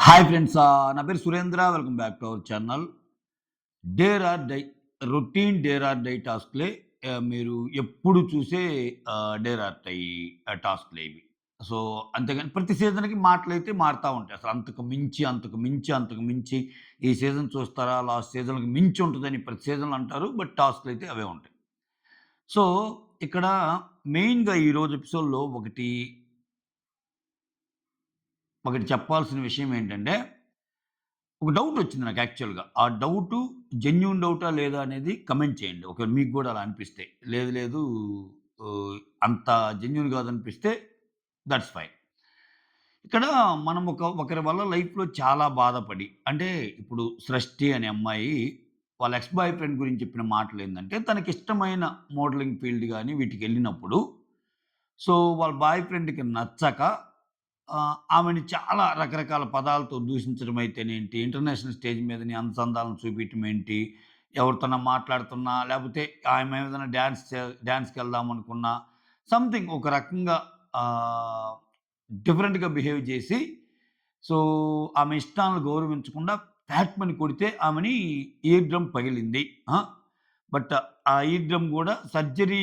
Hi friends. నా పేరు Surendra. Welcome back to our channel. Dare or die routine dare or die టాస్క్‌లే మీరు ఎప్పుడు చూసే డేర్ ఆర్ డై టాస్క్‌లే ఇవి. సో, అంతేగాని ప్రతి సీజన్‌కి మాటలైతే మారుతా ఉంటాయి. అసలు అంతకు మించి, అంతకు మించి, అంతకు మించి ఈ సీజన్ చూస్తారా? లాస్ట్ సీజన్‌కి మించి ఉంటదని ప్రతి సీజన్‌లో అంటారు. బట్ టాస్క్‌లైతే అవే ఉంటాయి. సో, ఇక్కడ మెయిన్‌గా ఈరోజు ఎపిసోడ్‌లో ఒకటి చెప్పాల్సిన విషయం ఏంటంటే ఒక డౌటొచ్చింది నాకు యాక్చువల్‌గా. ఆ డౌటు జెన్యూన్ డౌటా లేదా అనేది కమెంట్ చేయండి. ఒకవేళ మీకు గూడా అలా అనిపిస్తే. లేదు లేదు అంత జెన్యూన్ కాదనిపిస్తే దట్స్ ఫైన్. ఇక్కడ మనం ఒకరి వల్ల లైఫ్‌లో చాలా బాధపడి అంటే ఇప్పుడు సృష్టి అనే అమ్మాయి వాళ్ళ ఎక్స్ బాయ్ ఫ్రెండ్ గురించి చెప్పిన మాటలేందంటే తనకిష్టమైన మోడలింగ్ ఫీల్డ్ గాని వీటికెళ్ళినప్పుడు సో, వాళ్ళ బాయ్ ఫ్రెండ్‌కి నచ్చక ఆమెని చాలా రకరకాల పదాలతో దూషించడం అయితేనేంటి, ఇంటర్నేషనల్ స్టేజ్ మీద నీ అందచందాలను చూపియటం ఏంటి, ఎవరితోనా మాట్లాడుతున్నా, లేపోతే ఆమె ఏదైనా డాన్స్‌కెళ్దామనుకున్నా, సంథింగ్ ఒక రకంగా ఆహ్, డిఫరెంట్‌గా బిహేవ్ చేసి, సో, ఆమె ఇష్టాలను గౌరవించకుండా ఫ్యాట్‌మని కొడితే ఆమెని ఇయర్ డ్రమ్ పగిలింది. ఆ! బట్ ఆ ఇయర్ డ్రమ్ గూడా సర్జరీ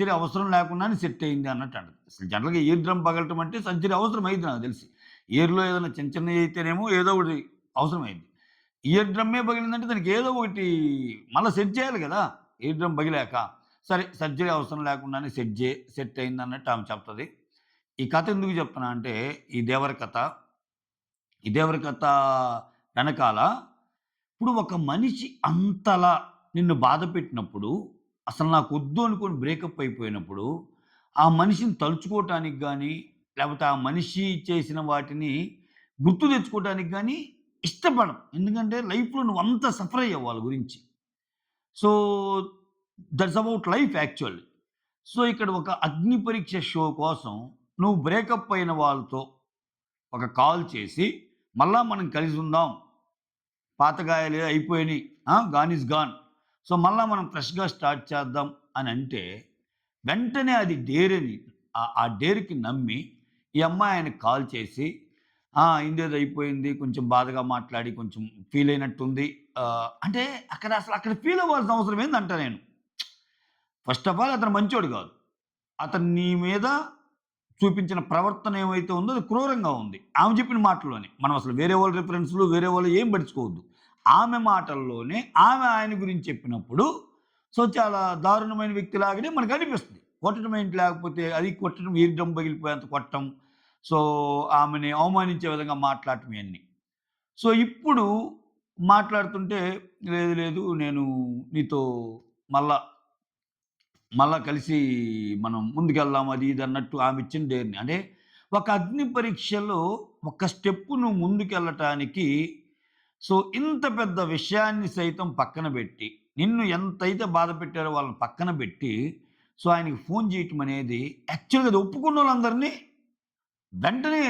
అవసరం లేకుండానే సెట్ అయింది అన్నట్టంటది. అసలు జనరల్‌గా ఇయర్ డ్రమ్ పగలటం అంటే సర్జరీ అవసరమైద్ది నాకు తెలిసి. ఇయర్‌లో ఏదైనా చిన్న చిన్నయి అయితేనేమో ఏదో ఒకటి అవసరమైద్ది. ఇయర్ డ్రమ్మే పగిలిందంటే దానికి ఏదో ఒకటి మళ్ళా సెట్ చేయాలి గదా! ఇయర్ డ్రమ్ పగిలాక. సరే సర్జరీ అవసరం లేకుండానే సెట్ అయిందన్నట్టు ఆమె చెప్తది. ఈ కథ ఎందుకు చెప్తున్నా అంటే ఈ దేవర కథ. ఈ దేవర కథ వెనకాల ఇప్పుడు ఒక మనిషి అంతలా నిన్ను బాధపెట్టినప్పుడు, అసలు నాకొద్దు అనుకోని బ్రేకప్ అయిపోయినప్పుడు, ఆ మనిషిని తలుచుకోవటానికి గానీ, లేపోతే ఆ మనిషి చేసిన వాటిని గుర్తు తెచ్చుకోవటానికి గానీ ఇష్టపడం. ఎందుకంటే లైఫ్‌లో నువ్వంత సఫర్ అయ్యావు వాళ్ళ గురించి. So, that's about life actually. So, ఇక్కడ ఒక అగ్ని పరీక్ష షో కోసం నువ్వు బ్రేకప్ అయిన వాళ్ళతో ఒక కాల్ చేసి, మళ్ళా మనం కలిసుందాం. పాత గాయాలే అయిపోయినియి. Gone is gone. సో, మళ్ళా మనం ఫ్రెష్‌గా స్టార్ట్ చేద్దాం అనంటే, వెంటనే అది డేరని ఆ డేర్‌కి నమ్మి, ఈ అమ్మాయి ఆయనకి కాల్ చేసి, అయిందేదో అయిపోయింది. కొంచెం బాధగా మాట్లాడి, కొంచెం ఫీల్ అయినట్టుంది. అంటే అక్కడ ఫీల్ అవ్వాల్సిన అవసరం ఏందంట నేను. ఫస్ట్ ఆఫ్ ఆల్ అతను మంచోడు గాదు. అతను నీ మీద చూపించిన ప్రవర్తన ఏమైతే ఉందో అది క్రూరంగా ఉంది. ఆమె చెప్పిన మాటల్లోనే. మనం అసలు వేరే వాళ్ళ రిఫరెన్స్‌లు, వేరే వాళ్ళయి ఏం పట్టించుకోవద్దు. ఆమె మాటల్లోనే ఆమె ఆయన గురించి చెప్పినప్పుడు సో, చాలా దారుణమైన వ్యక్తిలాగానే మనకనిపిస్తుంది. కొట్టడం ఏంటి లేకపోతే అది కొట్టడం ఈర్ డ్రమ్ పగిలిపోయేంత కొట్టడం. సో, ఆమెని అవమానించే విధంగా మాట్లాడటం ఇయన్నీ. సో, ఇప్పుడు మాట్లాడుతుంటే లేదు లేదు నేను నీతో మళ్ళా మళ్ళా కలిసి మనం ముందుకెళ్దాం అది ఇది అన్నట్టు ఆమె ఇచ్చిన డేర్‌ని. అంటే ఒక అగ్ని పరీక్షలో ఒక స్టెప్ నువ్వు ముందుకెళ్ళటానికి సో, ఇంత పెద్ద విషయాన్ని సైతం పక్కన బెట్టి, నిన్ను ఎంతైతే బాధ పెట్టారో వాళ్ళని పక్కన బెట్టి, సో, ఆయనకి ఫోను జేయటం అనేది యాక్చువల్‌గా అది ఒప్పుకున్నోళ్ళందరిని వెంటనే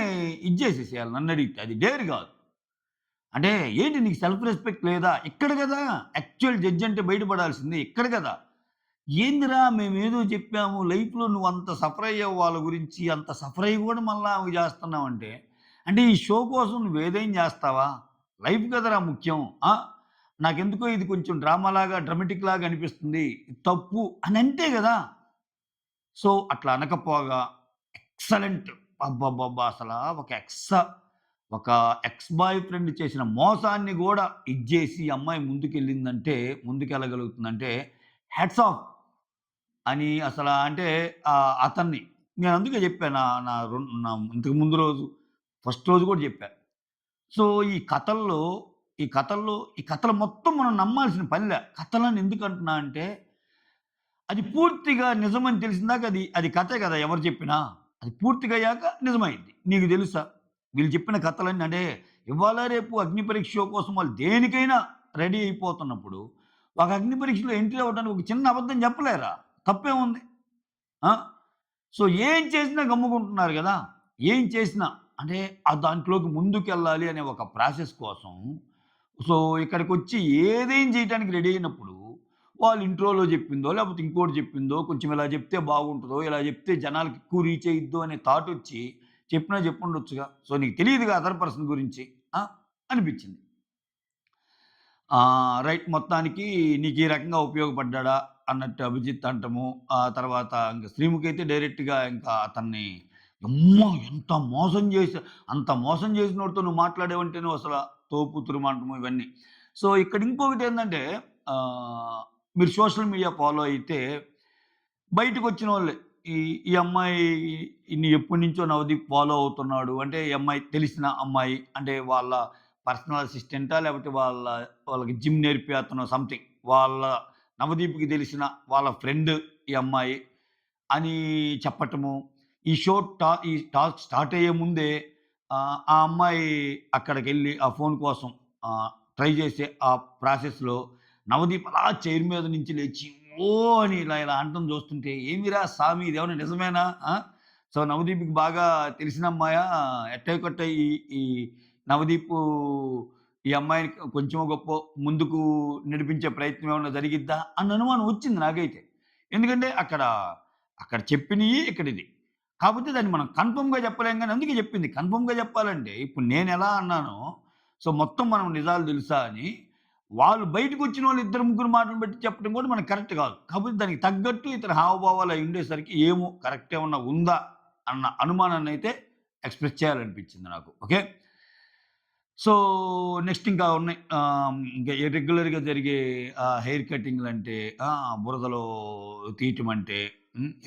జేసేసేయాలి నన్నడిగితే. అది డేర్ గాదు. అంటే ఏంటి నీకు సెల్ఫ్ రెస్పెక్ట్ లేదా? ఇక్కడ గదా! యాక్చువల్ జడ్జ్ అంటే బయట పడాల్సింది ఇక్కడ గదా! ఏందిరా మేమేదో చెప్పాము. లైఫ్‌లో నువ్వంత సఫర్ అయ్యావు వాళ్ళ గురించి. అంత సఫర్ అయ్యి గూడా మళ్ళా ఆమెకు జేస్తున్నావంటే, అంటే ఈ షో కోసం నువ్వేదైనా జేస్తావా? లైఫ్ కదరా ముఖ్యం. ఆ! నాకెందుకో ఇది కొంచెం డ్రామాలాగా, డ్రమాటిక్ లాగా అనిపిస్తుంది. ఇది తప్పు అని అంటే గదా! సో, అట్లా అనకపోగా ఎక్సలెంట్ అబ్బబ్బబ్బా! అసలా ఒక ఎక్స్ బాయ్ ఫ్రెండ్ చేసిన మోసాన్ని గూడా జేసి ఈ అమ్మాయి ముందుకెళ్ళగలుగుతుందంటే హ్యాట్స్ ఆఫ్. అని అంటే అతన్ని నేను అందుకే జెప్పా. నా నా రొన్ నా ఇంతకు ముందు రోజు, ఫస్ట్ రోజు గూడా జెప్పా. సో, ఈ కథలు మొత్తం మనం నమ్మాల్సిన పనిలే. కథలని ఎందుకంటున్నా అంటే, అది పూర్తిగా నిజమని తెలిసిందాక అది అది కథే గదా! ఎవరు చెప్పినా. అది పూర్తిగయ్యాక నిజమైద్ది. నీకు తెలుసా? వీళ్ళు చెప్పిన కథలన్నీ అంటే ఇవాళ రేపు అగ్ని పరీక్ష షో కోసం వాళ్ళు దేనికైనా రెడీ అయిపోతున్నప్పుడు, ఒక అగ్ని పరీక్షలో ఎంట్రీ అవ్వడానికి ఒక చిన్న అబద్ధం చెప్పలేరా? తప్పేముంది? ఆ! సో, ఏం చేసినా గమ్ముకుంటున్నారు గదా! ఏం చేసినా అంటే దాంట్లోకి ముందుకెళ్ళాలి అనే ఒక ప్రాసెస్ కోసం సో, ఇక్కడికొచ్చి ఏదేం జేయటానికి రెడీ అయినప్పుడు, వాళ్ళు ఇంట్రోలో జెప్పిందో, లేపోతే ఇంకోటి జెప్పిందో, కొంచెం ఇలా జెప్తే బాగుంటదో, ఇలా జెప్తే జనాలకి ఎక్కువ రీచ్ అయ్యిద్దో అనే థాటొచ్చి చెప్పినా చెప్పుండొచ్చుగా. సో, నీకు తెలీదుగా అదర్ పర్సన్ గురించి ఆ! అనిపిచ్చింది. రైట్ మొత్తానికి నీకు ఈ రకంగా ఉపయోగపడ్డాడా అన్నట్టు అభిజిత్ అంటము. ఆ తర్వాత ఇంక శ్రీముఖి డైరెక్ట్‌గా ఇంకా అతన్ని అమ్మా! ఎంత మోసం చేసా అంత మోసం చేసినోడితో నువ్వు మాట్లాడావంటే నువ్వసల తోపుతురుము అంటము ఇవన్నీ. సో, ఇక్కడ ఇంకొకటేందంటే మీరు సోషల్ మీడియా ఫాలో అయితే బయటకొచ్చినోళ్ళే. ఈ ఈ అమ్మాయి ఈడ్ని ఎప్పటినుంచో నవదీప్ ఫాలో అవుతున్నాడు. అంటే ఈ అమ్మాయి తెలిసిన అమ్మాయి. అంటే వాళ్ళ పర్సనల్ అసిస్టెంటా? లేకపోతే వాళ్ళకి జిమ్ నేర్పే అతనో సంథింగ్. వాళ్ళ నవదీప్‌కి తెలిసిన వాళ్ళ ఫ్రెండ్ ఈ అమ్మాయి అని చెప్పటము. ఈ టాస్క్ స్టార్ట్ అయ్యే ముందే ఆ అమ్మాయి అక్కడికెళ్ళి ఆ ఫోను కోసం ట్రై చేసే ఆ ప్రాసెస్‌లో నవదీప్ అలా చైర్ మీద నుంచి లేచి అని ఇలా అనటం చూస్తుంటే, "ఏమిరా సామి ఇదేమన్నా నిజమేనా?" ఆ! సో, నవదీప్‌కి బాగా తెలిసిన అమ్మాయా? ఎట్టోకట్ట ఈ ఈ నవదీపు ఈ అమ్మాయిని కొంచెమో గొప్పో ముందుకు నడిపించే ప్రయత్నం ఏమన్నా జరిగిద్దా? అన్న అనుమానం వచ్చింది నాకైతే. ఎందుకంటే అక్కడ చెప్పినియి ఇక్కడిది. కాపోతే దాన్ని మనం కన్ఫర్మ్‌గా చెప్పలేం గాని అందుకే చెప్పింది. కన్ఫర్మ్‌గా చెప్పాలంటే ఇప్పుడు నేనెలా అన్నానో, సో, మొత్తం మనం నిజాలు తెలుసా అని వాళ్ళు బయటకొచ్చినోళ్ళు ఇద్దరు, ముగ్గురు మాటలు బట్టి చెప్పడం కూడా మనకు కరెక్ట్ కాదు. కాకపోతే దానికి తగ్గట్టు ఇతని హావభావాలు అయి ఉండేసరికి ఏమో కరెక్ట్ ఏమన్నా ఉందా అన్న అనుమానాన్నయితే ఎక్స్‌ప్రెస్ చేయాలనిపించింది నాకు. ఓకే. సో, నెక్స్ట్ ఇంకా ఉన్నాయి. ఇంకా రెగ్యులర్‌గా జరిగే హెయిర్ కటింగ్‌లంటే బురదలో తీయటమంటే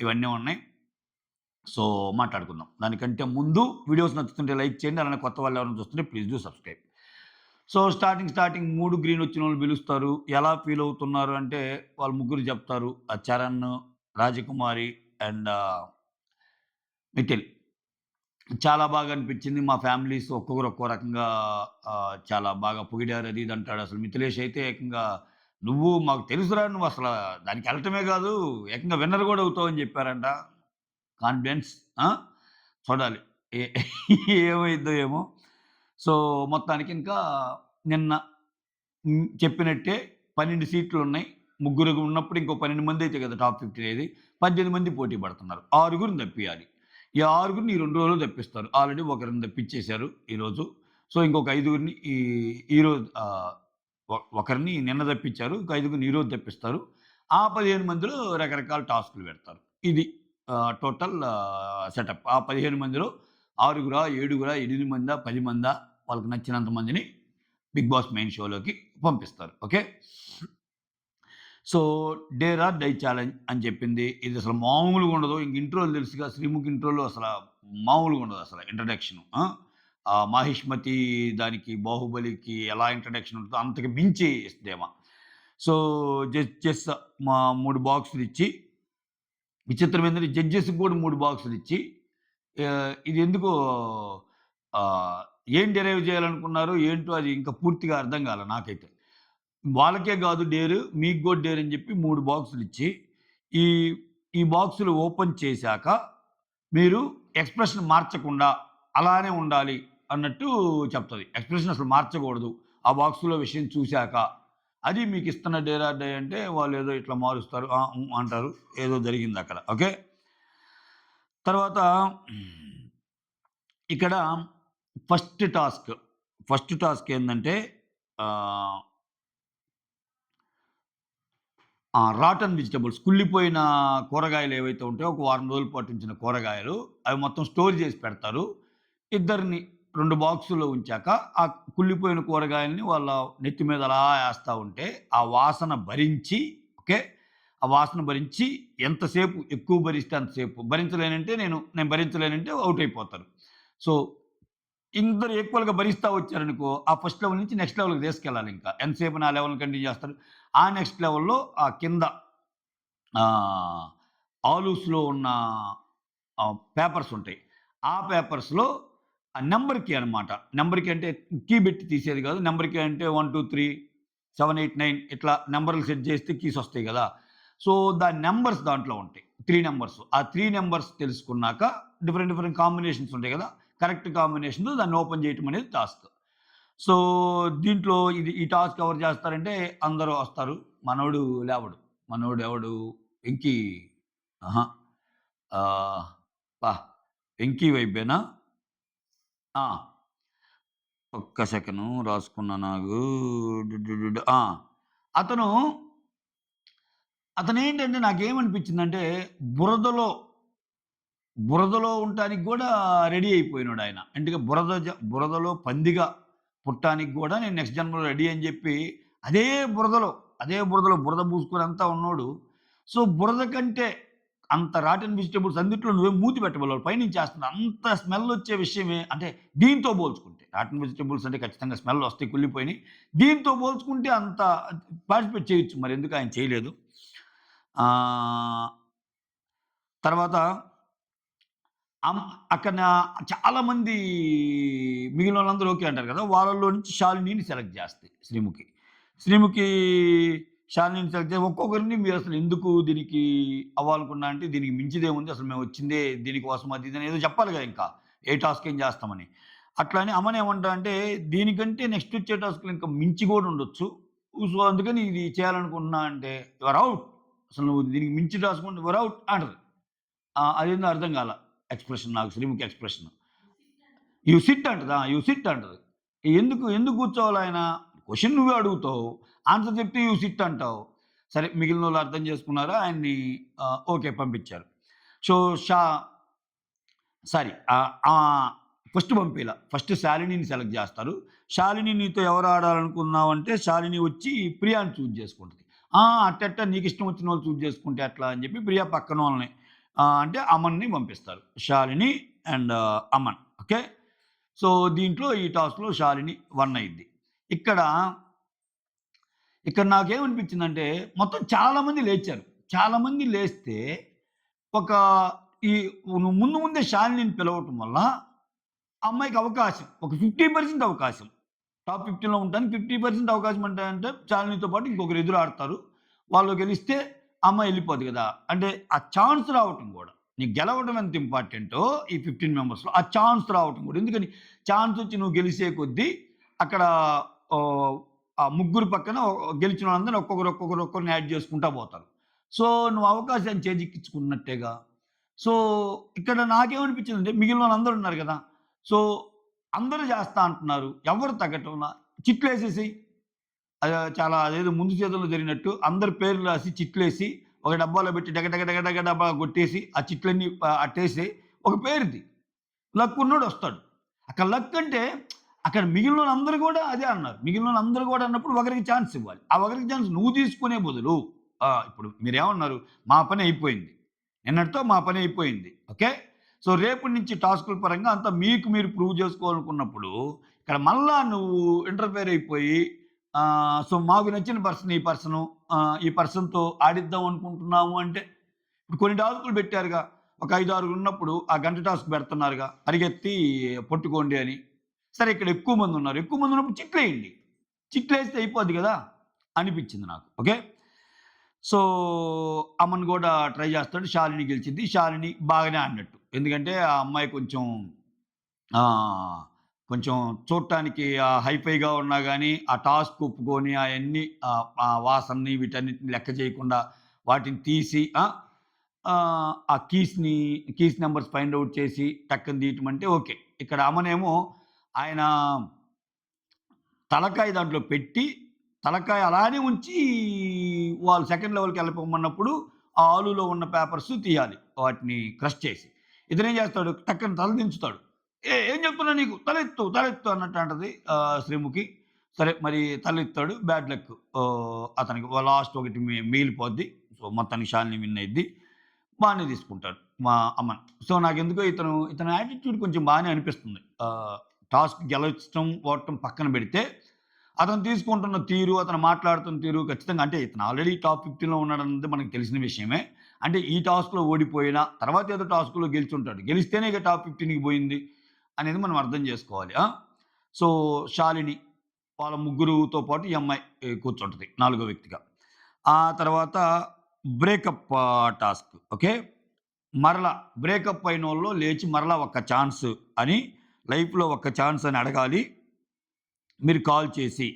ఇవన్నీ ఉన్నాయి. సో, మాట్లాడుకుందాం. దానికంటే ముందు వీడియోస్ నచ్చుతుంటే లైక్ చేయండి. అలానే కొత్త వాళ్ళు ఎవరైనా చూస్తుంటే please do subscribe. So, starting 3 green వచ్చినోళ్ళు పిలుస్తారు. ఎలా ఫీల్ అవుతున్నారు అంటే, వాళ్ళు ముగ్గురు చెప్తారు. చరణ్, రాజకుమారి అండ్ నిఖిల్. చాలా బాగా అనిపించింది. మా ఫ్యామిలీస్ ఒక్కొక్కరు ఒక్కో రకంగా చాలా బాగా పొగిడారు. అది ఇది అంటాడు. అసలు మిథిలేష్ అయితే ఏకంగా "నువ్వు మాకు తెలుసురా నువ్వసల దానికెళ్ళటమే గాదు, ఏకంగా విన్నర్ గూడా అవుతావని" చెప్పారంట. కాన్ఫిడెన్స్. ఆ! చూడాలి. ఏ ఏమైద్దో ఏమో! సో, మొత్తానికి ఇంకా నిన్న చెప్పినట్టే 12 సీట్లున్నాయి. ముగ్గురు ఉన్నప్పుడు ఇంకో 12 మందయితే కదా టాప్ 15 అయ్యేది. 18 మంది పోటీ పడుతున్నారు. ఆరుగురిని తప్పియాలి. ఈ ఆరుగురిని ఈ 2 రోజుల్లో తప్పిస్తారు. ఆల్రెడీ ఒకరిని తప్పిచ్చేశారు ఈరోజు. సో, ఇంకొక ఐదుగురిని ఈరోజు ఒకరిని నిన్న తప్పిచ్చారు. ఇంకో ఐదుగురిని ఈరోజు తప్పిస్తారు. ఆ 15 మందిలో రకరకాల టాస్క్‌లు పెడతారు. ఇది టోటల్ సెటప్. ఆ 15 మందిలో ఆరుగురా, ఏడుగురా, 8 మందా, 10 మందా వాళ్ళకి నచ్చినంత మందిని బిగ్ బాస్ మెయిన్ షోలోకి పంపిస్తారు. Okay. So, dare or die challenge అని చెప్పింది. ఇది అసలు మామూలుగా ఉండదు. ఇంక ఇంట్రోలు తెలుసుగా 'శ్రీముఖి' ఇంట్రోలో అసల మామూలుగా ఉండదసల ఇంట్రడక్షన్. ఆ 'మాహిష్మతి' దానికి 'బాహుబలికి' ఎలా ఇంట్రడక్షన్ ఉంటదో అంతకు మించి ఇస్తదేమా. సో, జడ్జెస్ 3 బాక్సులిచ్చి విచిత్రమైందంటే జడ్జెస్‌కి కూడా 3 బాక్సులిచ్చి ఇదెందుకో ఆహ్, ఏం డిరైవ్ చేయాలనుకున్నారో ఏంటో అది ఇంకా పూర్తిగా అర్థం కాలే నాకైతే. వాళ్ళకే గాదు డేరు, మీకు గూడా డేర్ అని జెప్పి 3 బాక్సులిచ్చి, ఈ ఈ బాక్సులు ఓపెన్ చేశాక, మీరు ఎక్స్‌ప్రెషన్ మార్చకుండా అలానే ఉండాలి అన్నట్టు చెప్తది. ఎక్స్‌ప్రెషన్ అసలు మార్చకూడదు. ఆ బాక్స్‌లో విషయం చూసాక. అది మీకిస్తున్న డేర్ ఆర్ డై అంటే వాళ్ళేదో ఇట్లా మారుస్తారు. ఆ! హ్మ్. అంటారు. ఏదో జరిగిందక్కడ. ఓకే. తర్వాత ఇక్కడ ఫస్ట్ టాస్క్. ఫస్ట్ టాస్క్ ఏందంటే ఆహ్ రాటన్ వెజిటబుల్స్ కుళ్ళిపోయిన కూరగాయలు ఏవైతే ఉంటాయో, ఒక వారం రోజుల పాటు ఉంచిన కూరగాయలు, అవి మొత్తం స్టోర్ చేసి పెడతారు. ఇద్దరిని 2 బాక్సుల్లో ఉంచాక, ఆ కుళ్ళిపోయిన కూరగాయలని వాళ్ళ నెత్తి మీద అలా ఏస్తా ఉంటే, ఆ వాసన భరించి ఓకే. ఆ వాసన భరించి ఎంతసేపు ఎక్కువ భరిస్తే అంతసేపు. భరించలేనంటే నేను భరించలేనంటే ఔట్ అయిపోతారు. సో, ఇద్దరు ఈక్వల్‌గా భరిస్తా వచ్చారనుకో, ఆ ఫస్ట్ లెవెల్ నుంచి నెక్స్ట్ లెవెల్‌కి తీసుకెళ్ళాలింకా. ఎంతసేపు నా లెవెల్‌ని కంటిన్యూ చేస్తారు. ఆ నెక్స్ట్ లెవెల్‌లో ఆ కింద ఆహ్, ఆలూస్‌లో ఉన్న పేపర్స్ ఉంటాయి. ఆ పేపర్స్‌లో నంబర్ కీ అనమాట. నంబర్ కీ అంటే కీ బెట్టి తీసేది కాదు. నంబర్ కీ అంటే 1, 2, 3, 7, 8, 9 ఇట్లా నంబర్‌లు సెట్ చేస్తే కీస్ వస్తాయి గదా! సో, దాని నంబర్స్ దాంట్లో ఉంటాయి. 3 నంబర్స్. ఆ 3 నంబర్స్ తెలుసుకున్నాక డిఫరెంట్ కాంబినేషన్స్ ఉంటాయి గదా! కరెక్ట్ కాంబినేషన్‌తో దాన్ని ఓపెన్ చేయటం అనేది టాస్క్. సో, దీంట్లో ఈ టాస్క్ ఎవరు చేస్తారంటే అందరూ వస్తారు. మనోడు లేవడు. మనోడు ఎవడు 'వెంకీ' అహా! ఆహ్, అబ్బా! 'వెంకీ' వైబేనా? ఆ! ఒక్క సెకను రాసుకున్నా నాకు. ఆ! అతను అతనేంటంటే నాకేమనిపించిందంటే బురదలో బురదలో ఉండటానికి గూడా రెడీ అయిపోయినాడాయన. అంటే బురదలో పందిగా పుట్టానికి గూడా నేను నెక్స్ట్ జన్మలో రెడీ అని జెప్పి, అదే బురదలో, బురద పూసుకొనంతా ఉన్నోడు. సో, బురద కంటే అంత రాటెన్ వెజిటబుల్స్ అన్నిట్లో నువ్వేం మూతి పెట్టమన్నావు పైనుంచేస్తున్నా. అంత స్మెల్లొచ్చే విషయమే అంటే దీంతో పోల్చుకుంటే. రాటెన్ వెజిటబుల్స్ అంటే ఖచ్చితంగా స్మెల్లొస్తాయి కుళ్ళిపోయినియి. దీంతో పోల్చుకుంటే అంత పార్టిసిపేట్ చేయొచ్చు. మరెందుకు ఆయన చేయలేదు. ఆహ్, తర్వాత అమ్ అక్కడ చాలామంది మిగిలినోళ్ళందరూ ఓకే అంటారు కదా! వాళ్ళలో నుంచి శాలినిని సెలెక్ట్ చేస్తాయి శ్రీముఖి. శ్రీముఖి శాలినిని సెలెక్ట్ చేసి ఒక్కొక్కరిని మీరసలు ఎందుకు దీనికి అవ్వాలనుకున్నా అంటే దీనికి మించిదేముంది అసలు మేము వచ్చిందే దీనికోసం అది ఇది అని ఏదో చెప్పాలి కదా! ఇంకా. ఏ టాస్క్ ఏం చేస్తామని. అట్లా అని అమ్మని ఏమంటా అంటే దీనికంటే నెక్స్ట్ వచ్చే టాస్క్‌లు ఇంకా మించి కూడా ఉండొచ్చు. సో, అందుకని ఇది చేయాలనుకుంటున్నా అంటే యూ ఆర్ ఔట్. అసలు నువ్వు దీనికి మించి టాస్క్ ఉంటే యూ ఆర్ ఔట్ అంటది. అదేందో అర్థం కాలా. ఎక్స్‌ప్రెషన్ నాకు శ్రీముఖి ఎక్స్‌ప్రెషన్. యూ సిట్ అంటదా? యూ సిట్ అంటది. ఎందుకు కూర్చోవాలాయన? క్వెషన్ నువ్వే అడుగుతావు. ఆన్సర్ చెప్తే యూ సిట్ అంటావు. సరే మిగిలినోళ్ళు అర్థం చేసుకున్నారా? ఆయన్ని ఓకే పంపించారు. సో, షా సారీ ఫస్ట్ పంపియలా. ఫస్ట్ శాలినిని సెలెక్ట్ జేస్తారు. శాలిని నీతో ఎవరు ఆడాలనుకున్నావంటే, శాలిని వచ్చి ప్రియాని చూజ్ చేసుకుంటది. అట్టెట్ట నీకిష్టం వచ్చిన వాళ్ళు చూజ్ చేసుకుంటే ఎట్లా అని చెప్పి ప్రియా పక్కనోళ్ళని అంటే అమన్‌ని పంపిస్తారు. Shalini and Aman. Okay. So, దీంట్లో ఈ టాస్క్‌లో శాలిని విన్ అయ్యిద్ది. ఇక్కడ, ఇక్కడ నాకేమనిపించిందంటే మొత్తం చాలామంది లేచారు. చాలామంది లేస్తే ఒక ఈ నువ్వు ముందే శాలినిని పిలవటం వల్ల ఆ అమ్మాయికి అవకాశం. ఒక 50% అవకాశం. టాప్ 15లో ఉండటానికి 50% అవకాశం అంటే శాలినితో పాటు ఇంకొకరు ఎదురు ఆడతారు. వాళ్ళు గెలిస్తే ఆ అమ్మాయి ఎళ్ళిపోద్ది గదా! అంటే ఆ ఛాన్స్ రావటం గూడా. నీకు గెలవడం ఎంత ఇంపార్టెంటో ఈ 15 మెంబర్స్‌లో ఆ ఛాన్స్ రావటం గూడా. ఎందుకని ఛాన్స్ వచ్చి నువ్వు గెలిసే కొద్దీ అక్కడ ఆహ్, ఆ ముగ్గురు పక్కన గెలిచిన వాళ్ళందరిని ఒక్కొక్కరిని యాడ్ చేసుకుంటా పోతారు. సో, నువ్వు అవకాశాన్ని చేజిక్కించుకున్నట్టేగా. సో, ఇక్కడ నాకేమనిపించిందంటే మిగిలినోళ్ళందరూ ఉన్నారు గదా! సో, అందరూ జేస్తా అంటున్నారు. ఎవ్వరు తగ్గటంలా. చిట్లేసేసేయి. చాలా అదేదో ముందు సీజన్‌లో జరిగినట్టు అందరి పేర్లు రాసి చిట్లేసి, ఒక డబ్బాలో పెట్టి డగ డగ డగ డగ డబ్బా కొట్టేసి, ఆ చిట్లన్నీ అట్టేసి ఒక పేరుది. లక్ ఉన్నోడొస్తాడు. అక్కడ లక్ అంటే అక్కడ మిగిలినోళ్ళందరూ గూడా అదే అన్నారు. మిగిలినోళ్ళందరూ గూడా అన్నప్పుడు ఒకరికి ఛాన్స్ ఇవ్వాలి. ఆ ఒకరికి ఛాన్స్ నువ్వు తీసుకునే బదులు ఇప్పుడు మీరేమన్నారు? మా పని అయిపోయింది. నిన్నటితో మా పని అయిపోయింది. ఓకే. సో, రేపటి నుంచి టాస్కుల పరంగా అంతా మీకు మీరు ప్రూవ్ చేసుకోవాలనుకున్నప్పుడు, ఇక్కడ మళ్ళా నువ్వు ఇంటర్ఫియర్ అయిపోయి సో, మాకు నచ్చిన పర్సన్ ఈ పర్సను. ఈ పర్సన్‌తో ఆడిద్దాం అనుకుంటున్నాము అంటే, ఇప్పుడు కొన్ని టాస్కులు పెట్టారుగా. ఒక 5, 6 ఉన్నప్పుడు ఆ గంట టాస్క్ పెడుతున్నారుగా. పరిగెత్తి పట్టుకోండి అని. సరే ఇక్కడ ఎక్కువ మందున్నారు. ఎక్కువ మందున్నప్పుడు చిట్లేయండి. చిట్లేస్తే అయిపోద్ది గదా! అనిపిచ్చింది నాకు. ఓకే. సో, అమన్ గూడా ట్రై జేస్తాడు. శాలిని గెలిచిద్ది. శాలిని బాగానే ఆడినట్టు. ఎందుకంటే ఆ అమ్మాయి కొంచెం ఆహ్, కొంచెం చూడటానికి హైఫైగా ఉన్నా గాని, ఆ టాస్క్ ఒప్పుకొని అయన్నీ ఆ వాసనని వీటన్నిటిని లెక్క చేయకుండా వాటిని తీసి ఆ కీస్ నంబర్స్ ఫైండ్ ఔట్ చేసి టక్కన తీయటమంటే ఓకే. ఇక్కడ అమనేమో ఆయన తలకాయ దాంట్లో పెట్టి, తలకాయ అలానే ఉంచి వాళ్ళు సెకండ్ లెవెల్‌కి ఎళ్ళిపోమన్నప్పుడు, ఆ ఆలూలో ఉన్న పేపర్స్ తీయాలి. వాటిని క్రష్ చేసి. ఇతనేం చేస్తాడు టక్కన తల దించుతాడు. ఏం చెప్తున్నా నీకు తలెత్తు, తలెత్తు అన్నట్టు అంటది శ్రీముఖి. సరే మరి తలెత్తాడు. బ్యాడ్ లక్ అతనికి లాస్ట్ ఒకటి మిగిలిపోద్ది. సో, మొత్తానికి శాలిని విన్ అయ్యిద్ది. బానే తీసుకుంటాడు మా అమన్. సో, నాకెందుకో ఇతని యాటిట్యూడ్ కొంచెం బానే అనిపిస్తుంది. టాస్క్ గెలవడం, ఓడటం పక్కన పెడితే, అతను తీసుకుంటున్న తీరు, అతను మాట్లాడుతున్న తీరు ఖచ్చితంగా అంటే ఇతను ఆల్రెడీ టాప్ 15లో ఉన్నాడన్నది మనకు తెలిసిన విషయమే. అంటే ఈ టాస్క్‌లో ఓడిపోయినా, తర్వాత ఏదో టాస్క్‌లో గెలిచుంటాడు. గెలిస్తేనే ఇక టాప్ 15కి పోయింది అనేది మనం అర్థం చేసుకోవాలి. సో, శాలిని వాళ్ళ ముగ్గురుతో పాటు ఈ అమ్మాయి కూర్చుంటది నాలుగో వ్యక్తిగా. ఆ తర్వాత బ్రేకప్ టాస్క్. ఓకే. మరలా బ్రేకప్ అయినోళ్ళు లేచి మరలా ఒక్క ఛాన్స్ అని లైఫ్‌లో ఒక్క ఛాన్స్ అని అడగాలి. మీరు కాల్ చేసి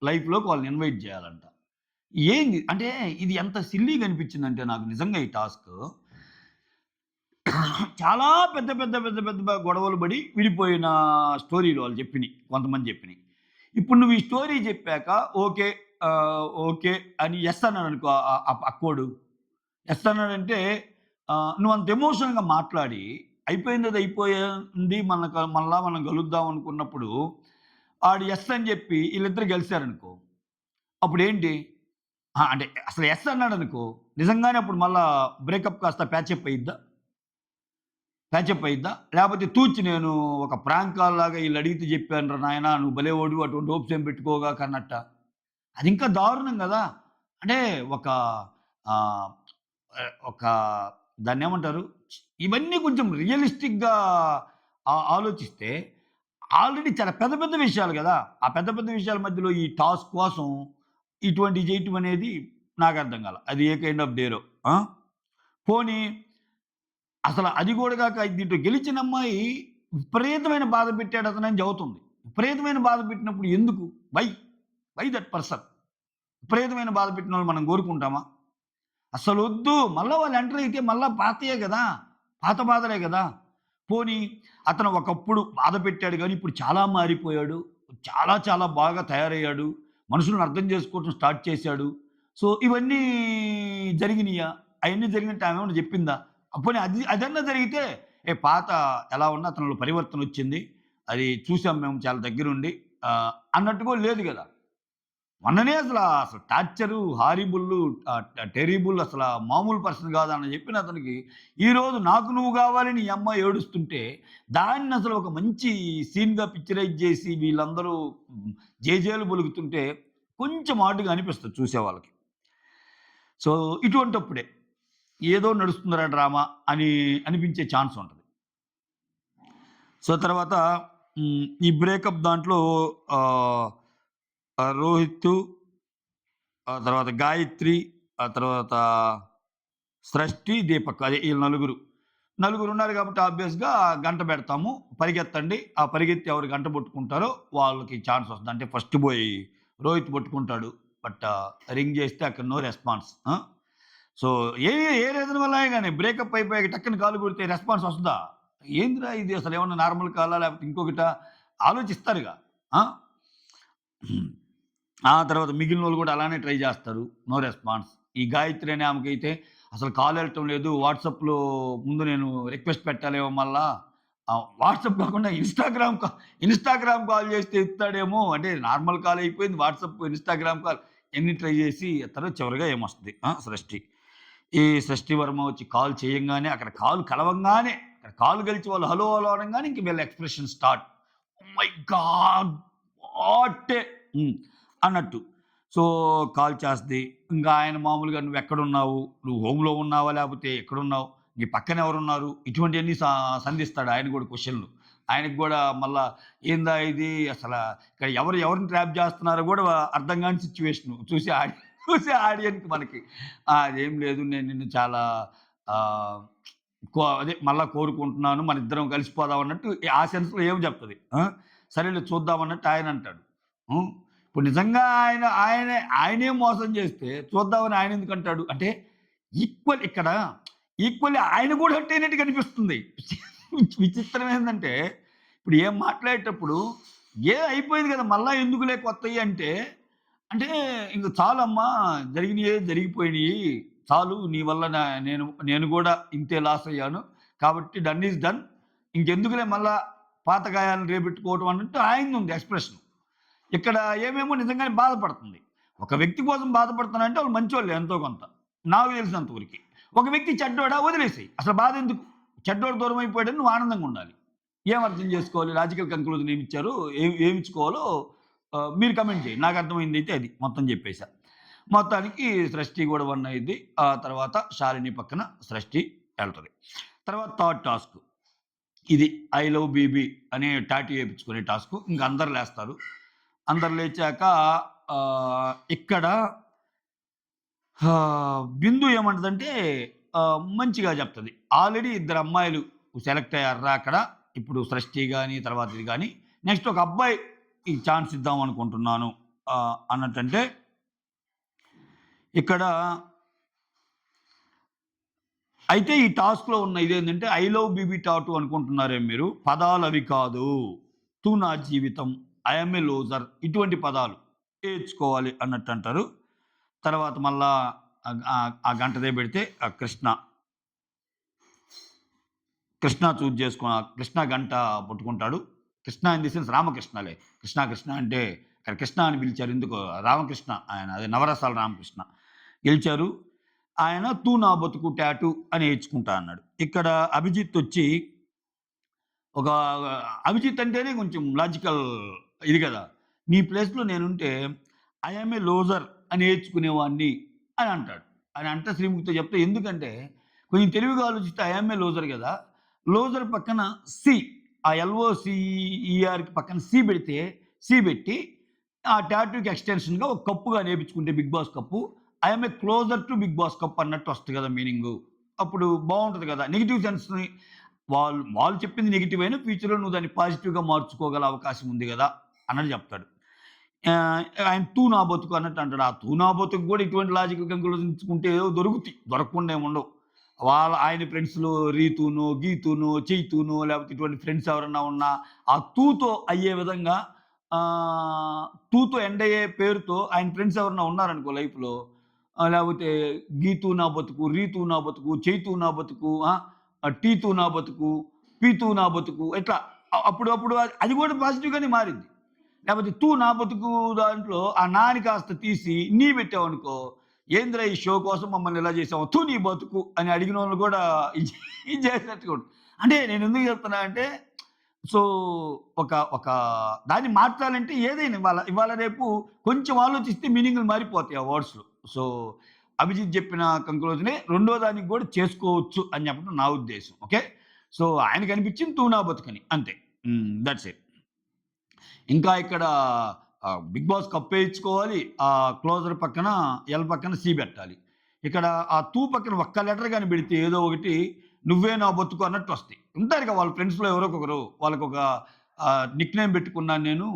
లైఫ్‌లోకి వాళ్ళని ఇన్వైట్ చేయాలంట. ఏంది అంటే ఇది ఎంత సిల్లీగా అనిపించిందంటే నాకు నిజంగా ఈ టాస్కు. చాలా పెద్ద పెద్ద పెద్ద పెద్ద గొడవలు పడి విడిపోయిన స్టోరీలు వాళ్ళు చెప్పినయి. కొంతమంది చెప్పినయి. ఇప్పుడు నువ్వు ఈ స్టోరీ చెప్పాక ఓకే. ఓకే అని యెస్ అన్నాడనుకో ఆ పక్కోడు. యెస్ అన్నాడంటే నువ్వంత ఎమోషనల్‌గా మాట్లాడి అయిపోయిందది అయిపోయింది. మళ్ళా మనం కలుద్దాం అనుకున్నప్పుడు ఆడు యెస్ అని చెప్పి ఈళ్ళిద్దరు కలిసారనుకో అప్పుడేంటి? అంటే అసలు యెస్ అన్నాడనుకో నిజంగానే అప్పుడు మళ్ళా బ్రేకప్ కాస్త ప్యాచప్ అయ్యిద్దా? ప్యాచప్ అయ్యిద్దా? లేపోతే తూచి నేను ఒక ప్రాంక్ కాల్‌లాగా ఈళ్ళడిగితే జెప్పానురా నాయనా! నువ్వు భలేవాడివి అటువంటి హోప్స్ ఏం పెట్టుకోగాక అన్నట్టా? అదింకా దారుణం గదా! అంటే ఒక ఆహ్, ఒక దాన్నేమంటారు? ఇవన్నీ కొంచెం రియలిస్టిక్‌గా ఆలోచిస్తే ఆల్రెడీ చాలా పెద్ద పెద్ద విషయాలు గదా! ఆ పెద్ద పెద్ద విషయాల మధ్యలో ఈ టాస్క్ కోసం ఇటువంటివి జేయటం అనేది నాకర్థం కాల. అది ఏ కైండ్ ఆఫ్ డేరో. ఆ! పోనీ అసల అది గూడా గాక దీంట్లో గెలిచిన అమ్మాయి విపరీతమైన బాధ పెట్టాడు అతనని చెబుతుంది. విపరీతమైన బాధ పెట్టినప్పుడు ఎందుకు? వై? Why that person? విపరీతమైన బాధ పెట్టినోళ్ళని మనం కోరుకుంటామా? అస్సలొద్దు. మళ్ళా వాళ్ళు ఎంటర్ అయితే మళ్ళా పాతయే గదా! పాత బాధలే గదా! పోనీ అతను ఒకప్పుడు బాధ పెట్టాడు గానీ, ఇప్పుడు చాలా మారిపోయాడు. చాలా చాలా బాగా తయారయ్యాడు. మనుషులను అర్థం చేసుకోవటం స్టార్ట్ చేశాడు. సో, ఇవన్నీ జరిగినియా? అయన్నీ జరిగినట్టు ఆమేమన్నా జెప్పిందా? పోనీ అదన్నా జరిగితే, పాత ఎలా ఉన్నా అతనిలో పరివర్తనొచ్చింది. అది చూసాం మేము చాలా దగ్గరుండి అన్నట్టు కూడా లేదు గదా! మొన్ననే అసలు టార్చరు, హారిబుల్లు టెర్రిబుల్ మామూలు పర్సన్ కాదని చెప్పిన అతనికి, ఈరోజు నాకు నువ్వు కావాలి నీ అమ్మ ఏడుస్తుంటే, దాన్నసలు ఒక మంచి సీన్‌గా పిక్చరైజ్ చేసి వీళ్ళందరూ జేజేలు పలుకుతుంటే, కొంచెం ఆడ్‌గా అనిపిస్తది చూసేవాళ్ళకి. సో, ఇటువంటప్పుడే ఏదో నడుస్తుందిరా డ్రామా అని అనిపించే ఛాన్స్ ఉంటది. సో, తర్వాత ఈ బ్రేకప్ దాంట్లో ఆహ్, రోహిత్తు ఆ తర్వాత గాయత్రి, ఆ తర్వాత సృష్టి, దీపక్ అదే ఈళ్ళు నలుగురు. నలుగురున్నారు కాబట్టి ఆబ్వియస్‌గా గంట పెడతాము. పరిగెత్తండి. ఆ పరిగెత్తి ఎవరు గంట పట్టుకుంటారో వాళ్ళకి ఛాన్స్ వస్తది. అంటే ఫస్ట్ బోయ్ రోహిత్ పట్టుకుంటాడు. బట్ రింగ్ చేస్తే అక్కడ నో రెస్పాన్స్. సో, ఏ ఏ రీజన్ వల్ల గాని బ్రేకప్ అయిపోయాక టక్కన కాల్ కొడితే రెస్పాన్స్ వస్తదా? ఏందిరా ఇది అసలేమన్నా నార్మల్ కాలా? లేకపోతే ఇంకొకటా? ఆలోచిస్తారుగా. ఆ! ఆ తర్వాత మిగిలినోళ్ళు గూడా అలానే ట్రై జేస్తారు. No response. ఈ గాయత్రి అనే ఆమెకైతే అసలు కాలెళ్ళటం లేదు. వాట్సాప్‌లో ముందు నేను రిక్వెస్ట్ పెట్టాలేమో మళ్ళా. వాట్సాప్ కాకుండా ఇన్‌స్టాగ్రామ్ కాల్ జేస్తే ఎత్తుతాడేమో అంటే నార్మల్ కాల్ అయిపోయింది. వాట్సాప్, ఇన్‌స్టాగ్రామ్ కాల్ ఎన్ని ట్రై జేసి ఎత్తరు. చివరగా ఏమొస్తది సృష్టి. ఈ సృష్టి వర్మ వచ్చి కాల్ చేయంగానే అక్కడ కాల్ కలవంగానే అక్కడ కాల్ గెలిచి వాళ్ళు హలో, హలో అనంగానే ఇంక వీళ్ళ expression start. Oh my God! What a హ్మ్. అన్నట్టు. సో, కాల్ చేస్తది. ఇంకా ఆయన మామూలుగా "నువ్వెక్కడున్నావు? నువ్వు హోమ్‌లో ఉన్నావా? లేపోతే ఎక్కడున్నావు? నీ పక్కన ఎవరున్నారు?" ఇటువంటియన్నీ సంధిస్తాడు ఆయన గూడా క్వెషన్‌లు. ఆయనకి గూడా మళ్ళా ఏందా ఇది ఇక్కడ ఎవరిని ట్రాప్ జేస్తున్నారో గూడా అర్థం గాని సిట్యుయేషను. చూసే ఆడియన్‌కి మనకి. అదేం లేదు నేను నిన్ను చాలా ఆహ్, అదే మళ్ళా కోరుకుంటున్నాను. మనిద్దరం కలిసిపోదాం అన్నట్టు ఆ సెన్స్‌లో ఏమో జెప్తది. సరేలే చూద్దాం అన్నట్టు ఆయనంటాడు. హ్మ్. ఇప్పుడు నిజంగా ఆయనే మోసం చేస్తే చూద్దామని ఆయనెందుకంటాడు? అంటే ఇక్కడ ఈక్వల్లీ ఆయన గూడా హర్ట్ అయినట్టుగా అనిపిస్తుంది. విచిత్రం ఏందంటే, ఇప్పుడు ఏం మాట్లాడేటప్పుడు అయిపోయింది గదా! మళ్ళా ఎందుకులే కొత్తయి అంటే, అంటే ఇంక చాలమ్మా జరిగినయే జరిగిపోయినియి. చాలు నీ వల్ల నేను గూడా ఇంతే లాస్ అయ్యాను. కాబట్టి డన్ ఈస్ డన్. ఇంకెందుకులే మళ్ళా పాత గాయాలను రేపెట్టుకోవటం అన్నట్టు ఆయనదుంది ఎక్స్‌ప్రెషన్. ఇక్కడ ఏమేమో నిజంగానే బాధపడుతుంది. ఒక వ్యక్తి కోసం బాధపడుతున్నానంటే వాళ్ళు మంచోళ్ళే ఎంతో కొంత. నాకు తెలిసినంత వరకి. ఒక వ్యక్తి చెడ్డోడా వదిలేసేయి. అసలు బాధెందుకు? చెడ్డోడు దూరమైపోయాడని నువ్వు ఆనందంగా ఉండాలి. ఏం అర్థం చేసుకోవాలి? Logical conclusion ఏమిచ్చారు? ఏమిచ్చుకోవాలో మీరు కమెంట్ చేయండి. నాకు అర్థమైందైతే అది. మొత్తం చెప్పేసా. మొత్తానికి సృష్టి గూడా వన్ అయ్యిద్ది. ఆ తర్వాత శాలిని పక్కన సృష్టి ఎళ్తది. తర్వాత థర్డ్ టాస్క్. ఇది 'ఐ లవ్ బీబీ' అని టాటూ ఏపించుకునే టాస్కు. ఇంక అందరూ లేస్తారు. అందరూ లేచాక ఇక్కడ బిందు ఏమంటదంటే మంచిగా చెప్తది. ఆల్రెడీ ఇద్దరు అమ్మాయిలు సెలెక్ట్ అయ్యార్రా అక్కడ. ఇప్పుడు సృష్టి గాని, తర్వాత ఇది గాని. నెక్స్ట్ ఒక అబ్బాయికి ఛాన్స్ ఇద్దాం అనుకుంటున్నాను అన్నట్టంటే ఇక్కడ అయితే ఈ టాస్క్‌లో ఉన్న ఇదేంటంటే ఐ లవ్ బీబీ టాటూ అనుకుంటున్నారేమో మీరు. పదాలవి కాదు. తూ నా జీవితం, ఐ యామ్ ఏ లూజర్ ఇటువంటి పదాలు ఏర్చుకోవాలి అన్నట్టంటారు. తర్వాత మళ్ళా ఆ గంటదే పెడితే కృష్ణ. కృష్ణ చూజ్ చేసుకున్న కృష్ణ గంట పట్టుకుంటాడు. కృష్ణ ఇన్ ది సెన్స్ రామకృష్ణలే. కృష్ణ కృష్ణ అంటే ఇక్కడ కృష్ణ అని పిలిచారు ఎందుకో రామకృష్ణ ఆయన అదే నవరసాల రామకృష్ణ. గెలిచారు. ఆయన 'తూ నా బతుకు టాటూ' అని ఏడ్చుకుంటా అన్నాడు. ఇక్కడ అభిజిత్ వచ్చి ఒక అభిజిత్ అంటేనే కొంచెం లాజికల్ ఇది గదా! నీ ప్లేస్‌లో నేనుంటే ఐ యామ్ ఏ లోజర్ అని ఏడ్చుకునేవాడిని అని అంటాడు. అని అంటే శ్రీముఖితో చెప్తే ఎందుకంటే కొంచెం తెలివిగా ఆలోచిస్తే ఐ యామ్ ఏ లోజర్ గదా! లోజర్ పక్కన సి ఆ ఎల్ఓసీఈఆర్‌కి పక్కన సి పెడితే సి పెట్టి ఆ టాటూకి ఎక్స్‌టెన్షన్‌గా ఒక కప్పుగా నేపించుకుంటే 'Big Boss' cup I am a closer to 'Big Boss' cup అన్నట్టు వస్తది గదా! మీనింగు. అప్పుడు బావుంటది గదా! నెగెటివ్ సెన్స్‌ని వాళ్ళు వాళ్ళు చెప్పింది నెగెటివ్ అయినా ఫ్యూచర్‌లో నువ్వు దాన్ని పాజిటివ్‌గా మార్చుకోగల అవకాశం ఉంది గదా! అన్నట్టు చెప్తాడు. ఆయన 'తూ నా బతుకు' అన్నట్టు అంటాడు. ఆ 'తూ నా బతుకు' గూడా ఇటువంటి లాజికల్ కంక్లూజన్ ఇచ్చుకుంటే ఏవో దొరుకుతాయి. దొరకకుండా ఏముండవు. ఆయన ఫ్రెండ్స్‌లో రీతూనో, గీతూనో, చైతూనో లేకపోతే ఇటువంటి ఫ్రెండ్స్ ఎవరన్నా ఉన్నా ఆ 'తూ'తో అయ్యే విధంగా 'తూ'తో ఎండ్ అయ్యే పేరుతో ఆయన ఫ్రెండ్స్ ఎవరన్నా ఉన్నారనుకో లైఫ్‌లో లేకపోతే 'గీతూ నా బతుకు', 'రీతూ నా బతుకు', 'చైతూ నా బతుకు' 'టీతూ నా బతుకు', 'పీతూ నా బతుకు' ఇట్లా అప్పుడు అది గూడా పాజిటివ్‌గానే మారిద్ది. లేపోతే 'తూ నా బతుకు' దాంట్లో ఆ 'నా'ని కాస్త తీసి 'నీ' పెట్టావనుకో, ఏందిరా ఈ షో కోసం మమ్మల్ని ఇలా చేసావు, తూ నీ బతుకు అని అడిగినోళ్ళు గూడా ఇది చేసినట్టుగా ఉంటుంది. అంటే నేనెందుకు చెప్తున్నా అంటే, సో, ఒక ఒక దాన్ని మార్చాలంటే ఏదైనా ఇవాళ రేపు కొంచెం ఆలోచిస్తే మీనింగులు మారిపోతాయి ఆ వర్డ్స్‌లో. సో, అభిజిత్ చెప్పిన కంక్లూజనే రెండో దానికి గూడా చేసుకోవచ్చు అని చెప్పడం నా ఉద్దేశం. ఓకే. సో, ఆయనకనిపించింది 'తూ నా బతుకని' అంతే. That's it. ఇంకా ఇక్కడ 'బిగ్ బాస్' కప్పేయించుకోవాలి. క్లోజర్ పక్కన ఎల్ పక్కన సి పెట్టాలి. ఇక్కడ ఆ 'తూ' పక్కన ఒక్క లెటర్ గాని పెడితే ఏదో ఒకటి 'నువ్వే నా బతుకు' అన్నట్టు వస్తాయి. ఉంటారుగా వాళ్ళ ఫ్రెండ్స్‌లో ఎవరో ఒకరు వాళ్ళకొక నిక్‌నేమ్ పెట్టుకున్నాను నేను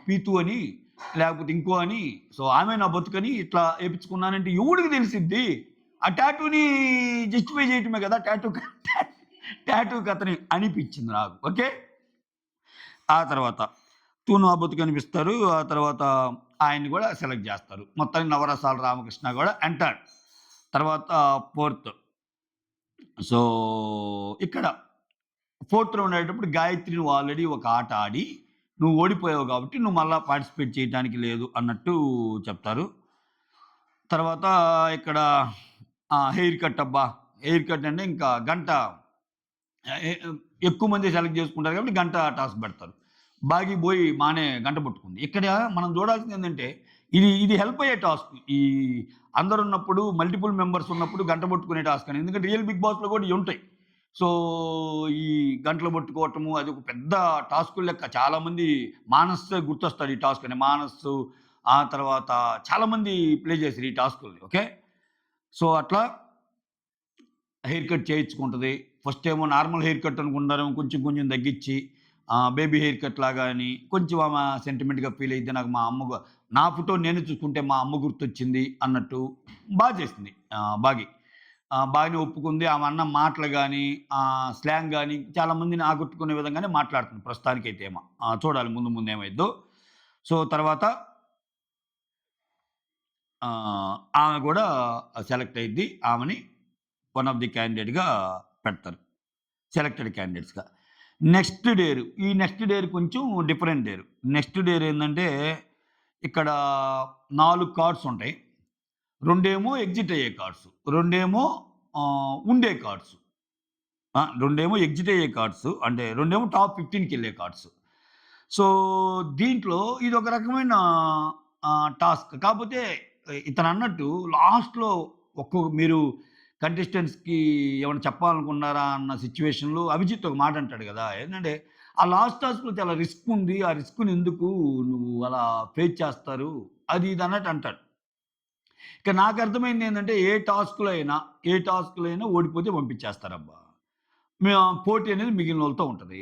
'పీతూ' అని లేకపోతే ఇంకో అని. సో, ఆమె నా బతుకని ఇట్లా ఏపించుకున్నానంటే ఎవడికి తెలిసిద్ది? ఆ టాటూని జస్టిఫై చేయటమే కదా! టాటూ కథని అనిపించింది నాకు. ఓకే. ఆ తర్వాత 'తూ నా బతుకు' అనిపిస్తారు. ఆ తర్వాత ఆయన్ని గూడా సెలెక్ట్ జేస్తారు. మొత్తానికి నవరసాల రామకృష్ణ గూడా ఎంటర్డ్. తర్వాత ఫోర్త్. సో, ఇక్కడ ఫోర్త్ రౌండ్ అయ్యేటప్పుడు గాయత్రి నువ్వు ఆల్రెడీ ఒక ఆట ఆడి, నువ్వు ఓడిపోయావు గాబట్టి నువ్వు మళ్ళా పార్టిసిపేట్ చేయటానికి లేదు అన్నట్టు చెప్తారు. తర్వాత ఇక్కడ హెయిర్ కట్ అబ్బా! హెయిర్ కట్ అంటే ఇంకా గంట ఎ ఎక్కువ మంది సెలెక్ట్ చేసుకుంటారు కాబట్టి గంట టాస్క్ పెడతారు. బాగి బోయి మానే గంట పట్టుకుంది. ఇక్కడ మనం చూడాల్సిందేంటంటే ఇది హెల్ప్ అయ్యే టాస్క్. అందరున్నప్పుడు మల్టిపుల్ మెంబర్స్ ఉన్నప్పుడు గంట పట్టుకునే టాస్క్ అని. ఎందుకంటే రియల్ బిగ్ బాస్‌లో కూడా ఇయుంటాయి. సో, ఈ గంటలు పట్టుకోవటము అది ఒక పెద్ద టాస్కుల లెక్క. చాలామంది మానసే గుర్తొస్తాడు ఈ టాస్క్ అని. మానసు ఆ తర్వాత చాలామంది ప్లే చేసారు ఈ టాస్కుల్ని. ఓకే. సో, అట్లా హెయిర్ కట్ చేయించుకుంటది. ఫస్ట్ ఏమో నార్మల్ హెయిర్ కట్ అనుకుంటారేమో కొంచెం కొంచెం తగ్గిచ్చి బేబీ హెయిర్ కట్ లాగా అని కొంచెం ఆమె సెంటిమెంట్‌గా ఫీల్ అయితే నాకు మా అమ్మ నా ఫోటో నేను చూసుకుంటే మా అమ్మ గుర్తొచ్చింది అన్నట్టు చేసింది బాగి. బాగానే ఒప్పుకుంది. ఆమె అన్న మాటలు గాని, స్లాంగ్ గాని చాలా మందిని ఆకట్టుకునే విధంగానే మాట్లాడుతుంది ప్రస్తుతానికైతే ఏమో. చూడాలి ముందు ముందు ఏమైద్దో. సో, తర్వాత ఆమె గూడా సెలెక్ట్ అయిద్ది. ఆమెని వన్ ఆఫ్ ది క్యాండిడేట్‌గా పెడతారు. సెలెక్టెడ్ క్యాండిడేట్స్‌గా. నెక్స్ట్ డేర్ కొంచెం డిఫరెంట్ డేర్. నెక్స్ట్ డేర్ ఏందంటే, ఇక్కడ 4 కార్డ్స్ ఉంటాయి. రెండేమో ఎగ్జిట్ అయ్యే కార్డ్స్. రెండేమో ఉండే కార్డ్స్. రెండేమో ఎగ్జిట్ అయ్యే కార్డ్స్. అంటే రెండేమో టాప్ 15కెళ్ళే కార్డ్స్. సో, దీంట్లో ఇదొక రకమైన టాస్క్. కాపోతే ఇతనన్నట్టు లాస్ట్‌లో మీరు కంటెస్టెంట్స్‌కి ఏమన్నా చెప్పాలనుకున్నారా అన్న సిట్యుయేషన్‌లో అభిజిత్ ఒక మాట అంటాడు గదా! ఏంటంటే, "ఆ లాస్ట్ టాస్క్‌లో చాలా రిస్క్ ఉంది. ఆ రిస్క్‌ని ఎందుకు నువ్వు అలా ఫేస్ చేస్తారు?" అది ఇది అన్నట్టు అంటాడు. ఇక నాకర్థమైంది ఏందంటే, ఏ టాస్క్‌లో అయినా ఓడిపోతే పంపించేస్తారబ్బా! పోటీ అనేది మిగిలినోళ్ళతో ఉంటది.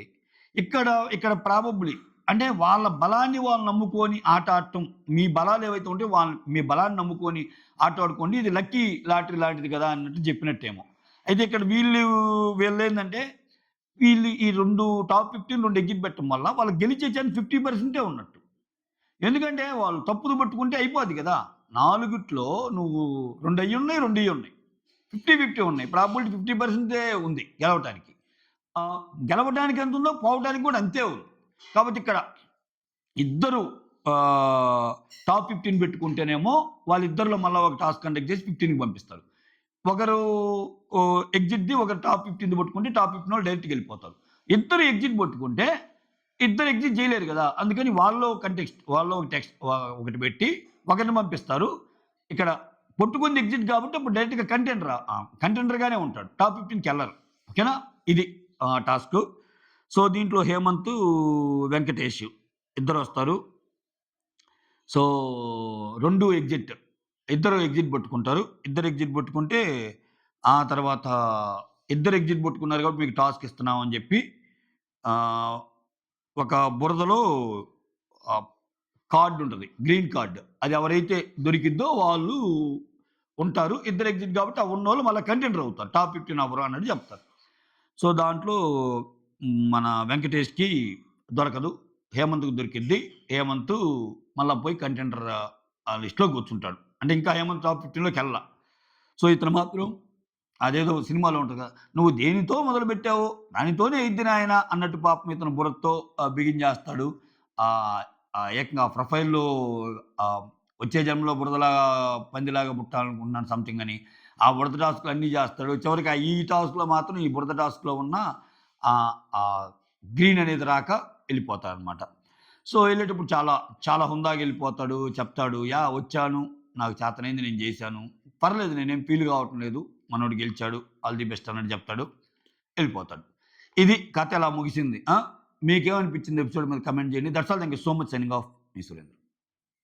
ఇక్కడ ఇక్కడ ప్రాబబ్లీ అంటే వాళ్ళ బలాన్ని వాళ్ళు నమ్ముకొని ఆట ఆడటం, మీ బలాలు ఏవైతే ఉంటాయో మీ బలాన్ని నమ్ముకొని ఆట ఆడుకోండి. ఇది లక్కీ లాటరీ లాంటిది కదా! అన్నట్టు చెప్పినట్టేమో. అయితే ఇక్కడ వీళ్ళేందంటే వీళ్ళు ఈ 2 టాప్ 15 2 ఎగ్జిట్ పెట్టడం వల్ల వాళ్ళకి గెలిచే ఛాన్స్ 50% ఉన్నట్టు. ఎందుకంటే వాళ్ళు తప్పులు పట్టుకుంటే అయిపోద్ది గదా! నాలుగిట్లో నువ్వు 2 అయ్యున్నాయి, 2 ఇయ్యున్నాయి. 50, 50 ఉన్నాయి. ప్రాబబిలిటీ 50% ఉంది గెలవటానికి. గెలవటానికి ఎంతుందో పోవటానికి కూడా అంతే ఉంది. కాబట్టి ఇక్కడ ఇద్దరు టాప్ 15 పెట్టుకుంటేనేమో వాళ్ళిద్దరిలో మళ్ళా ఒక టాస్క్ కండక్ట్ చేసి 15కి పంపిస్తారు. ఒకరు ఎగ్జిట్‌ది, ఒకరు టాప్ 15ది పట్టుకుంటే టాప్ 15 వాళ్ళు డైరెక్ట్‌గా వెళ్ళిపోతారు. ఇద్దరు ఎగ్జిట్ పట్టుకుంటే ఇద్దరు ఎగ్జిట్ చేయలేరు కదా! అందుకని వాళ్ళలో ఒక టెక్స్ట్ ఒకటి పెట్టి ఒకరిని పంపిస్తారు. ఇక్కడ కొట్టుకుంది ఎగ్జిట్ కాబట్టి అప్పుడు డైరెక్ట్‌గా కంటెండర్‌గానే ఉంటాడు. టాప్ 15కెళ్ళరు. ఓకేనా? ఇది టాస్కు. సో, దీంట్లో హేమంత్, వెంకటేష్ ఇద్దరొస్తారు. So, 2 exit. ఇద్దరు ఎగ్జిట్ పట్టుకుంటారు. ఇద్దరు ఎగ్జిట్ పట్టుకుంటే ఆ తర్వాత ఇద్దరు ఎగ్జిట్ పట్టుకున్నారు కాబట్టి మీకు టాస్క్ ఇస్తున్నాం అని చెప్పి ఆహ్, ఒక బురదలో ఆహ్, కార్డ్ ఉంటది. Green card. అది ఎవరైతే దొరికిద్దో వాళ్ళు ఉంటారు. ఇద్దరు ఎగ్జిట్ కాబట్టి ఆ ఉన్నోళ్ళు మళ్ళా కంటెండర్ అవుతారు. టాప్ 15 అవ్వరు అన్నట్టు చెప్తారు. సో, దాంట్లో మన వెంకటేష్‌కి దొరకదు. హేమంత్‌కి దొరికిద్ది. హేమంత్ మళ్ళా పోయి కంటెండర్ లిస్ట్‌లో కూర్చుంటాడు. అంటే ఇంకా హేమంత్ టాప్ 15లోకెళ్ళల. సో, ఇతను మాత్రం అదేదో సినిమాలో ఉంటది కదా! "నువ్వు దేనితో మొదలుపెట్టావో దానితోనే అయిద్ది నాయనా" అన్నట్టు పాపం ఇతను బుర్రతో బిగించేస్తాడు. ఆహ్, ఏకంగా ఆ ప్రొఫైల్‌లో ఆహ్, వచ్చే జన్మలో బురదలాగా పందిలాగా పుట్టాలనుకుంటున్నాను సంథింగ్ అని. ఆ బురద టాస్క్‌లు అన్నీ చేస్తాడు. చివరికి ఈ టాస్క్‌లో మాత్రం ఈ బురద టాస్క్‌లో ఉన్న ఆహ్, గ్రీన్ అనేది రాక ఎళ్ళిపోతాడనమాట. సో, ఎళ్ళేటప్పుడు చాలా, చాలా హుందాగా ఎళ్ళిపోతాడు. చెప్తాడు, "యాహ్! వచ్చాను. నాకు చేతనైంది నేను జేశాను. పర్లేదు నేనేం ఫీల్ కావటం లేదు. మనోడు గెలిచాడు. ఆల్ ది బెస్ట్" అన్నట్టు చెప్తాడు. ఎళ్ళిపోతాడు. ఇది కథ ఇలా ముగిసింది. మీకేమనిపించింది ఎపిసోడ్ మీద కామెంట్ చేయండి. That's all. Thank you so much. Signing off. Me Surendra.